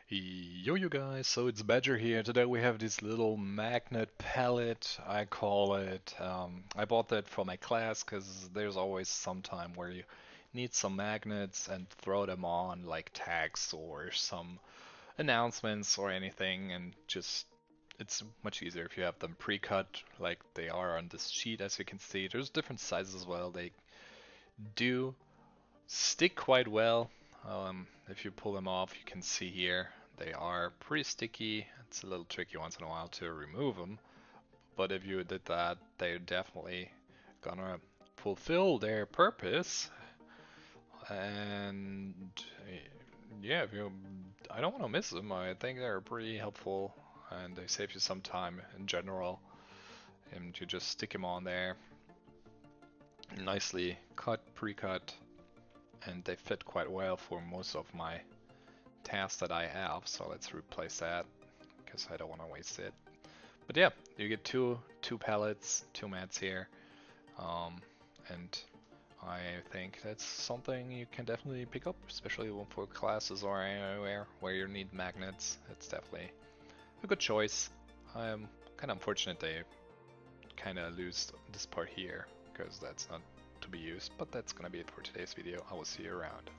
Yo, you guys, so it's Badger here. Today we have this little magnet palette, I call it. I bought that for my class because there's always some time where you need some magnets and throw them on like tags or some announcements or anything, and just it's much easier if you have them pre-cut like they are on this sheet. As you can see, there's different sizes as well. They do stick quite well. If you pull them off, you can see here they are pretty sticky. It's a little tricky once in a while to remove them, but if you did that, they're definitely gonna fulfill their purpose. And yeah, if you, I don't want to miss them. I think they're pretty helpful and they save you some time in general. And you just stick them on there, nicely cut, pre-cut, and they fit quite well for most of my tasks that I have. So let's replace that because I don't want to waste it. But yeah, you get two pallets, two mats here, and I think that's something you can definitely pick up, especially for classes or anywhere where you need magnets. It's definitely a good choice. I'm kind of unfortunate they kind of lose this part here because that's not to be used, but that's gonna be it for today's video. I will see you around.